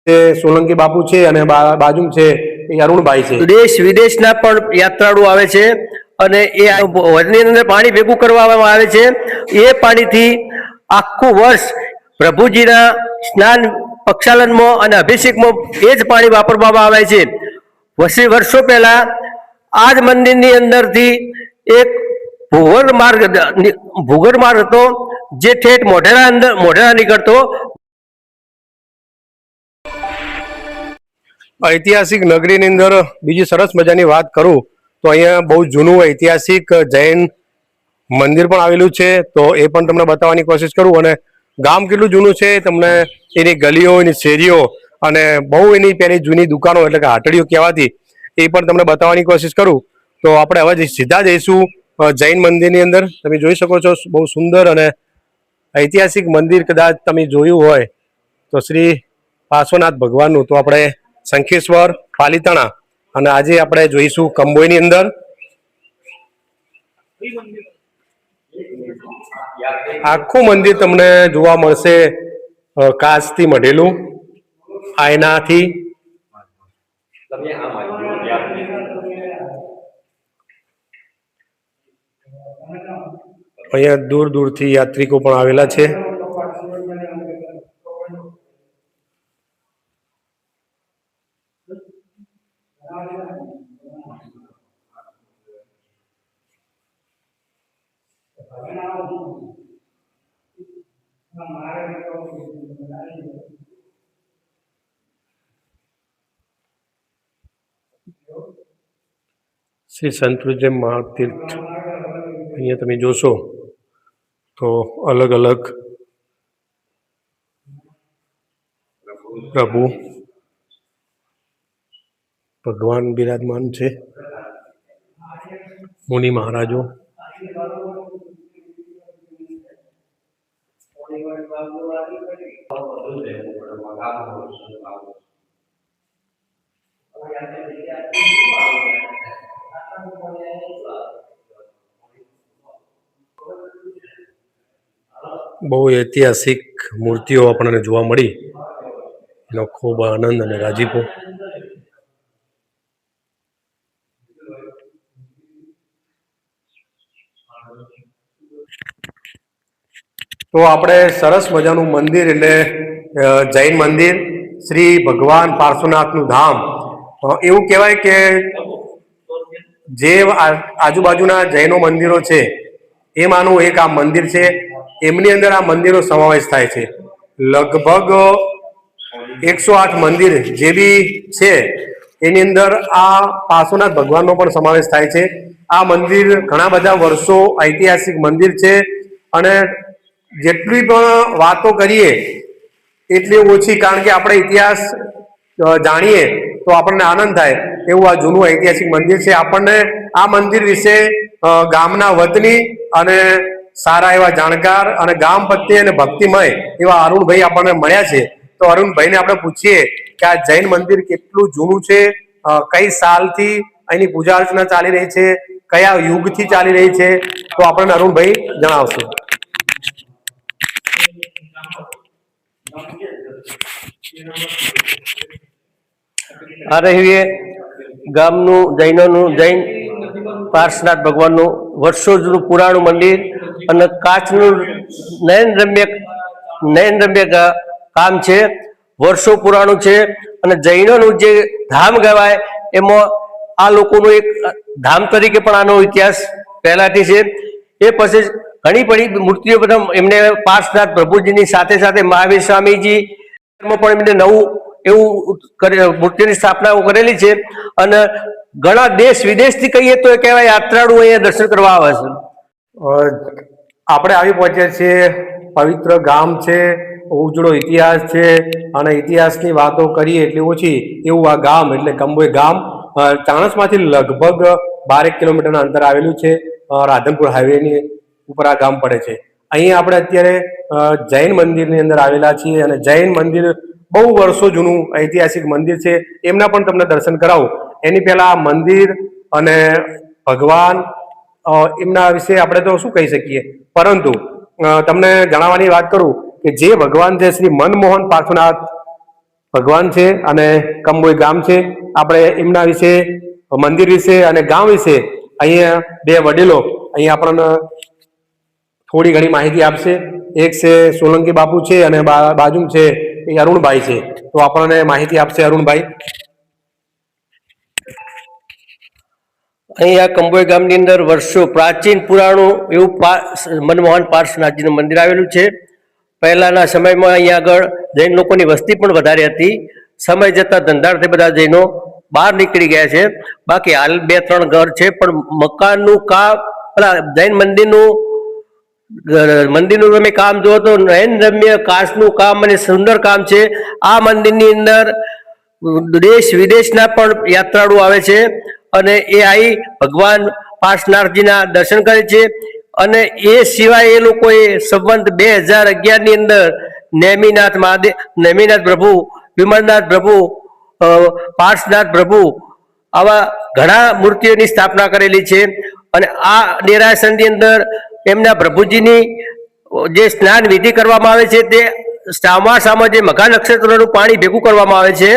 સોલંકી બાપુ છે અને બાજુ છે એ અરુણભાઈ છે। દેશ વિદેશના પણ યાત્રાળુ આવે છે અને એ વધની અંદર પાણી ભેગું કરવામાં આવે છે। એ પાણીથી આખું વર્ષ પ્રભુજીના સ્નાન પક્ષાલનમાં અને અભિષેકમાં એ જ પાણી વાપરવામાં આવે છે। વર્ષો પહેલા આ જ મંદિરની અંદરથી એક ભૂગર્ભ માર્ગ હતો જે ઠેઠ મોઢેરા નીકળતો। ऐतिहासिक नगरी ની અંદર બીજી સરસ મજાની વાત કરું તો અહીંયા બહુ જૂનું ઐતિહાસિક જૈન મંદિર પણ આવેલું છે, તો એ પણ તમને બતાવવાની કોશિશ કરું। અને ગામ કેટલું જૂનું છે તમને એની ગલીઓ, એની શેરીઓ અને બહુ એની પેલી જૂની દુકાનો એટલે કે હાટડીઓ કહેવાતી એ પણ તમને બતાવવાની કોશિશ કરું। તો આપણે હવે સીધા જઈશું જૈન મંદિરની અંદર। તમે જોઈ શકો છો બહુ સુંદર અને ઐતિહાસિક મંદિર, કદાચ તમે જોયું હોય તો શ્રી પાર્શ્વનાથ ભગવાનનું। તો આપણે શંખેશ્વર, પાલીતાણા અને આજે આપણે જોઈશું કંબોઈની અંદર। આખું મંદિર તમને જોવા મળશે કાચથી મઢેલું, આયનાથી। અહીંયા દૂર દૂરથી યાત્રિકો પણ આવેલા છે। શ્રી સંતૃજય મહાતીર્થ અહીંયા તમે જોશો તો અલગ અલગ પ્રભુ ભગવાન બિરાજમાન છે, મુનિ મહારાજો। બહુ ઐતિહાસિક મૂર્તિઓ આપણને જોવા મળી, એનો ખૂબ આનંદ અને રાજીપો। તો આપણે સરસ મજાનું મંદિર એટલે જૈન મંદિર શ્રી ભગવાન પાર્શ્વનાથનું ધામ। એવું કહેવાય કે જે આજુબાજુના જૈનો મંદિરો છે એમાંનું એક આ મંદિર છે। એમની અંદર આ મંદિરનો સમાવેશ થાય છે। લગભગ 108 મંદિર જે બી છે એની અંદર આ પાર્શ્વનાથ ભગવાનનો પણ સમાવેશ થાય છે। આ મંદિર ઘણા બધા વર્ષો ઐતિહાસિક મંદિર છે અને જેટલી પણ વાતો કરીએ એટલી ઓછી, કારણ કે આપણે ઇતિહાસ જાણીએ તો આપણને આનંદ થાય એવું આ જૂનું ઐતિહાસિક મંદિર છે। આપણને આ મંદિર વિશે ગામના વતની અને સારા એવા જાણકાર અને ગામ પ્રત્યે અને ભક્તિમય એવા અરુણભાઈ આપણને મળ્યા છે। તો અરુણભાઈને આપણે પૂછીએ કે આ જૈન મંદિર કેટલું જૂનું છે, કઈ સાલથી અહીંની પૂજા અર્ચના ચાલી રહી છે, કયા યુગથી ચાલી રહી છે, તો આપણને અરુણભાઈ જણાવશે। આ રહ્યું ગામનું જૈન પાર્શ્વનાથ ભગવાનનું વર્ષો જૂનું પુરાણું મંદિર અને કાચનું નયનરમ્ય કામ છે, વર્ષો પુરાણું છે। અને જૈનોનું જે ધામ કહેવાય એમાં આ લોકોનું એક ધામ તરીકે પણ આનો ઇતિહાસ પહેલાથી છે। એ પછી ઘણી બધી મૂર્તિઓ બધા એમને પાર્શ્વનાથ પ્રભુજીની સાથે સાથે મહાવીર સ્વામીજી પણ એમને નવું એવું મૂર્તિની સ્થાપનાઓ કરેલી છે અને ઘણા દેશ વિદેશથી કહીએ તો કહેવાય યાત્રાળુ અહીંયા દર્શન કરવા આવે છે। આપણે આવી પહોંચ્યા છીએ, પવિત્ર ગામ છે, ઉજળો ઇતિહાસ છે અને ઇતિહાસની વાતો કરીએ એટલી ઓછી એવું આ ગામ એટલે કંબોઈ ગામ ચાણસમાંથી લગભગ 12 કિલોમીટરના અંતર આવેલું છે। રાધનપુર હાઈવેની ઉપર આ ગામ પડે છે। અહીં આપણે અત્યારે જૈન મંદિરની અંદર આવેલા છીએ અને જૈન મંદિર બહુ વર્ષો જૂનું ઐતિહાસિક મંદિર છે, એમના પણ તમને દર્શન કરાવું। એની પહેલા આ મંદિર અને ભગવાન એમના વિશે આપણે તો શું કહી શકીએ, પરંતુ તમને જણાવવાની વાત કરું કે જે ભગવાન છે શ્રી મનમોહન પાર્શ્વનાથ ભગવાન છે અને કંબોઈ ગામ છે. આપણે એમના વિશે, મંદિર વિશે અને ગામ વિશે અહીંયા બે વડીલો અહીંયા આપણને થોડી ઘણી માહિતી આપશે. એક છે સોલંકી બાપુ છે અને બાજુ છે એ અરુણભાઈ છે. તો આપણને માહિતી આપશે અરુણભાઈ. અહીંયા કંબોઈ ગામની અંદર વર્ષો પ્રાચીન પુરાણું એવું મનમોહન પાર્શ્વનાથજીનું મંદિર આવેલું છે. પહેલાના સમયમાં અહીંયા આગળ જૈન લોકોની વસ્તી પણ વધારે હતી. સમય જતાં ધંધાર્થે બધા જૈનો બહાર નીકળી ગયા છે. બાકી હાલ 2-3 ઘર છે, પણ મકાનનું કામ, જૈન મંદિરનું તમે કામ જુઓ તો નયન રમ્ય કાચનું કામ અને સુંદર કામ છે. આ મંદિરની અંદર દેશ વિદેશના પણ યાત્રાળુ આવે છે અને એ આવી ભગવાન પાર્શ્વનાથજીના દર્શન કરે છે. અને એ સિવાય એ લોકોએ સંવંત 2011 ની અંદર નેમિનાથ પ્રભુ, વિમલનાથ પ્રભુ, પાર્શ્વનાથ પ્રભુ આવા ઘણા મૂર્તિઓની સ્થાપના કરેલી છે. અને આ દેરાસરની અંદર એમના પ્રભુજીની જે સ્નાન વિધિ કરવામાં આવે છે તે ચોમાસામાં જે મઘા નક્ષત્રનું પાણી ભેગું કરવામાં આવે છે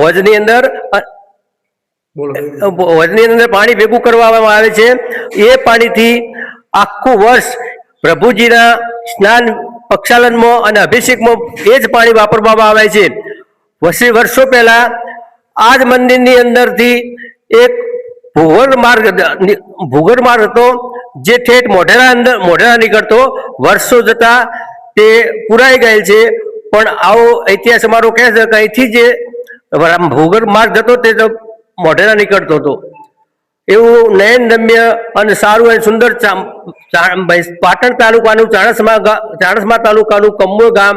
હોજની અંદર, પાણી ભેગું કરવામાં આવે છે. એ પાણીથી આખું વર્ષ પ્રભુજીના સ્નાન, પ્રક્ષાલનમાં અને અભિષેકમાં એ જ પાણી વાપરવામાં આવે છે. વર્ષો પહેલા આ જ મંદિરની અંદરથી એક ભૂગર્ભ માર્ગ હતો જે ઠેઠ મોઢેરા નીકળતો. વર્ષો જતા તે પુરાઈ ગયેલ છે, પણ આવો ઇતિહાસ અમારો કહે છે કે અહીંથી જે ભૂગર્ભ માર્ગ જતો તે મોઢેરા નીકળતો હતો. એવું નયન રમ્ય અને સારું અને સુંદર પાટણ તાલુકાનું ચાણસ્મા તાલુકાનું કંબોઈ ગામ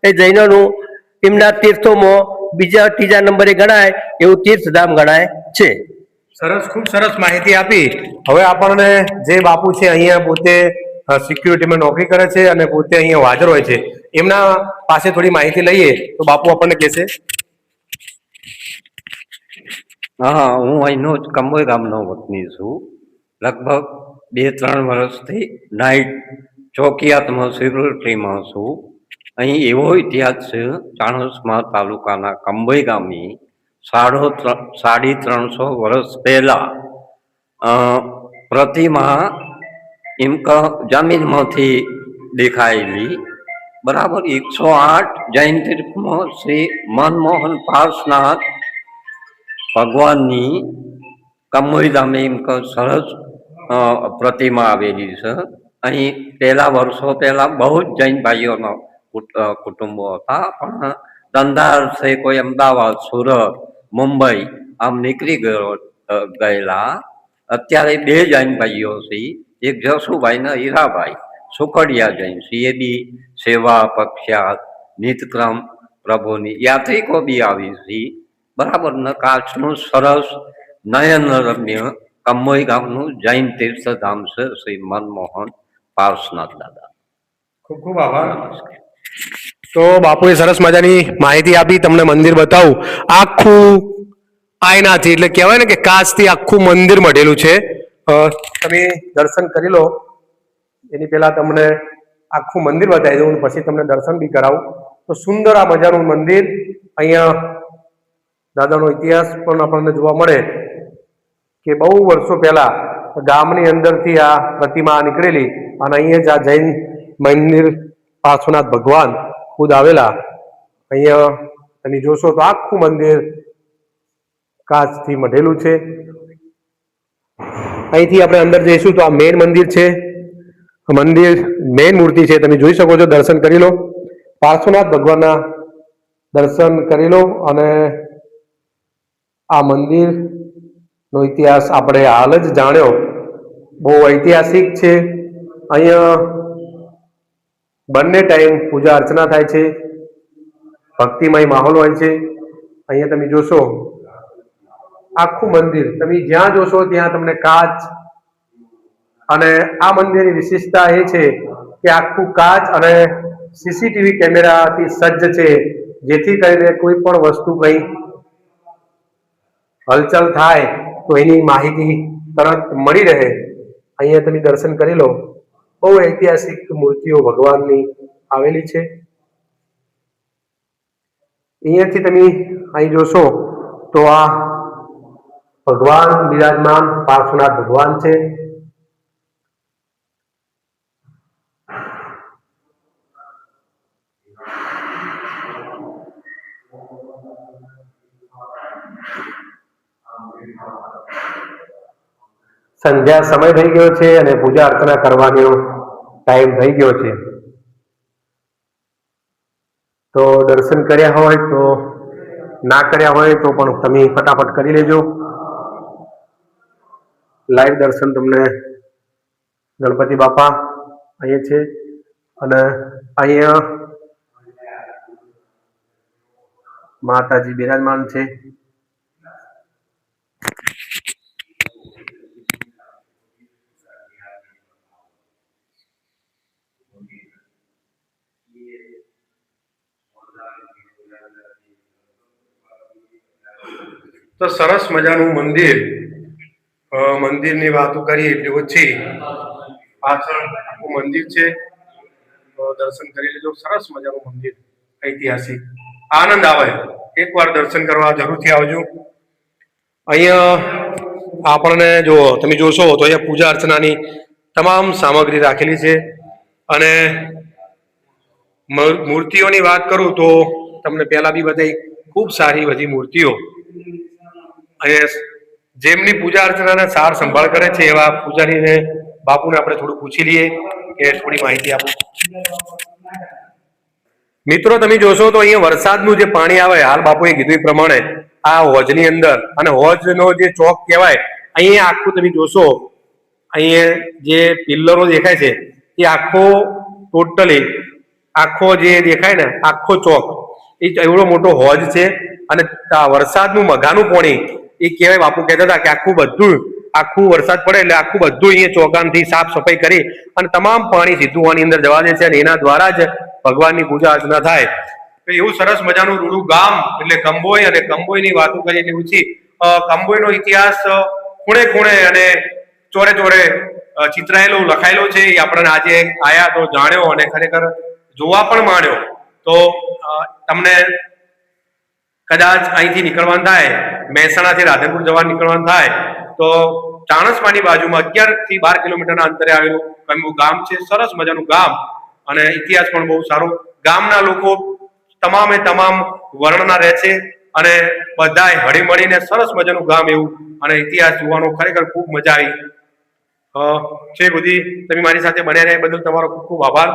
એ જૈનોનું એમના તીર્થોમાં ત્રીજા નંબરે ગણાય એવું તીર્થધામ ગણાય છે. સરસ, ખૂબ સરસ માહિતી આપી. હવે આપણને જે બાપુ છે અહીંયા પોતે સિક્યુરિટીમાં નોકરી કરે છે અને પોતે અહીંયા હાજર હોય છે, એમના પાસે થોડી માહિતી લઈએ તો બાપુ આપણને કહેશે. હા, હું અહીંનો જ કંબોઈ ગામનો વતની છું. લગભગ 2-3 વર્ષથી નાઇટ ચોકિયાતમાં સિક્યુરિટીમાં છું. અહીં એવો ઇતિહાસ છે, ચાણસ્મા તાલુકાના કંબોઈ ગામની 350 વર્ષ પહેલા પ્રતિમા એમ જમીનમાંથી દેખાયેલી. બરાબર 108 જૈન તીર્થમાં શ્રી મનમોહન પાર્શ્વનાથ ભગવાનની કંબોઈ ગામે એમ સરસ પ્રતિમા આવેલી છે. અહીં વર્ષો પહેલા બહુ જ જૈન ભાઈઓનો કુટુંબો હતા, પણ ધંધા અર્થે કોઈ અમદાવાદ, સુરત, મુંબઈ આમ નીકળી ગયેલા. અત્યારે 2 જૈન ભાઈઓ છે, એક જસુભાઈ ને હીરાભાઈ સુખડિયા જૈન, સીએબી સેવા પ્રખ્યાત નિતક્રમ પ્રભુની યાત્રિકો બી આવી છે. બરાબર ને કાચનું સરસ નયન રમ્ય કંબોઈ ગામનું જૈન તીર્થધામ છે શ્રી મનમોહન પાર્શ્વનાથ દાદા. ખૂબ ખૂબ આભાર. તો બાપુએ સરસ મજાની માહિતી આપી. તમને મંદિર બતાવું. આખું આયનાથી, એટલે કહેવાય ને કે કાચથી આખું મંદિર મઢેલું છે. તમે દર્શન કરી લો. એની પહેલા તમને આખું મંદિર બતાવી દઉં, પછી તમને દર્શન બી કરાવું. તો સુંદર આ મજાનું મંદિર. અહીંયા દાદાનો ઇતિહાસ પણ આપણને જોવા મળે કે બહુ વર્ષો પહેલા ગામની અંદરથી આ પ્રતિમા નીકળેલી અને અહીંયા જ આ જૈન મંદિર પાર્શ્વનાથ ભગવાન ખુદ આવેલા. અહીંયા તમે જોશો તો આખું મંદિર કાચથી મઢેલું છે. અહીંથી આપણે અંદર જઈશું તો આ મેઇન મંદિર છે. મંદિર મેઇન મૂર્તિ છે, તમે જોઈ શકો છો. દર્શન કરી લો, પાર્શ્વનાથ ભગવાનના દર્શન કરી લો. અને આ મંદિરનો ઇતિહાસ આપણે હાલ જ જાણ્યો, બહુ ઐતિહાસિક છે. અહીંયા બંને ટાઈમ પૂજા અર્ચના થાય છે, ભક્તિમય માહોલ હોય છે. અહીંયા તમે જોશો આખું મંદિર, તમે જ્યાં જોશો ત્યાં તમને કાચ. અને આ મંદિરની વિશેષતા એ છે કે આખું કાચ અને સીસીટીવી કેમેરાથી સજ્જ છે, જેથી કરીને કોઈ પણ વસ્તુ કંઈ હલચલ થાય તો એની માહિતી તરત મળી રહે. અહીંયા તમે દર્શન કરી લો. બહુ ઐતિહાસિક મૂર્તિઓ ભગવાનની આવેલી છે. અહીંયાથી તમે અહીં જોશો તો આ ભગવાન બિરાજમાન પાર્શ્વનાથ ભગવાન છે. સંધ્યા સમય થઈ ગયો છે અને પૂજા અર્ચના કરવાનો ટાઈમ થઈ ગયો છે. તો દર્શન કર્યા હોય તો, ના કર્યા હોય તો પણ તમે ફટાફટ કરી લેજો. લાઈવ દર્શન તમને ગણપતિ બાપા અહીંયા છે અને અહીંયા માતાજી બિરાજમાન છે. તો સરસ મજાનું મંદિર, મંદિરની વાતો કરીએ એટલી ઓછી. પાછળ આખું મંદિર છે, તો દર્શન કરી લેજો. સરસ મજાનું મંદિર, ઐતિહાસિક, આનંદ આવે. એકવાર દર્શન કરવા જરૂરથી આવજો. અહીંયા આપણને જો તમે જોશો તો અહીંયા પૂજા અર્ચનાની તમામ સામગ્રી રાખેલી છે. અને મૂર્તિઓની વાત કરું તો તમને પહેલા બી બતાવી, ખૂબ સારી બધી મૂર્તિઓ. અને જેમની પૂજા અર્ચનાને સાર સંભાળ કરે છે એવા પૂજારીને બાપુને આપણે થોડું પૂછી લઈએ કે થોડી માહિતી આપો. મિત્રો તમે જોશો તો અહીંયા વરસાદનું જે પાણી આવે, હાલ બાપુએ કીધું એ પ્રમાણે આ હોજની અંદર, અને હોજનો જે ચોક કહેવાય, અહીંયા આખું તમે જોશો, અહીંયા જે પિલ્લરો દેખાય છે એ આખો ટોટલી આખો જે દેખાય ને આખો ચોક એ એવડો મોટો હોજ છે. અને વરસાદનું મઘાનું પાણી એ કહેવાય, બાપુ કહેતા હતા કે આખું વરસાદ પડે એટલે આખું બધું અહીંયા ચોગાનથી સાફ સફાઈ કરી અને તમામ પાણી સીધું આની અંદર જવા દે છે અને એના દ્વારા જ ભગવાનની પૂજા અર્ચના થાય. તો એવું સરસ મજાનું રૂડું ગામ એટલે કંબોઈ. અને કંબોઈની વાતો કરીએ એટલે ઊંચી. કંબોઈનો ઇતિહાસ ખૂણે ખૂણે અને ચોરે ચોરે ચિતરાયેલો લખાયેલો છે. એ આપણને આજે આયા તો જાણ્યો અને ખરેખર જોવા પણ માંડ્યો. તો તમને કદાચ અહીંથી નીકળવાનું થાય, મહેસાણાથી રાધનપુર જવા નીકળવાનું થાય તો ચાણસ્માની બાજુમાં 11 થી 12 કિલોમીટરના અંતરે આવેલું કંબુ ગામ છે. સરસ મજાનું ગામ અને ઇતિહાસ પણ બહુ સારો. ગામના લોકો તમામે તમામ વર્ણના રહે છે અને બધાય હળી મળીને સરસ મજાનું ગામ એવું. અને ઇતિહાસ જોવાનો ખરેખર ખૂબ મજા આવી છે. બધી તમે મારી સાથે બન્યા રહ્યા બદલ તમારો ખૂબ ખૂબ આભાર.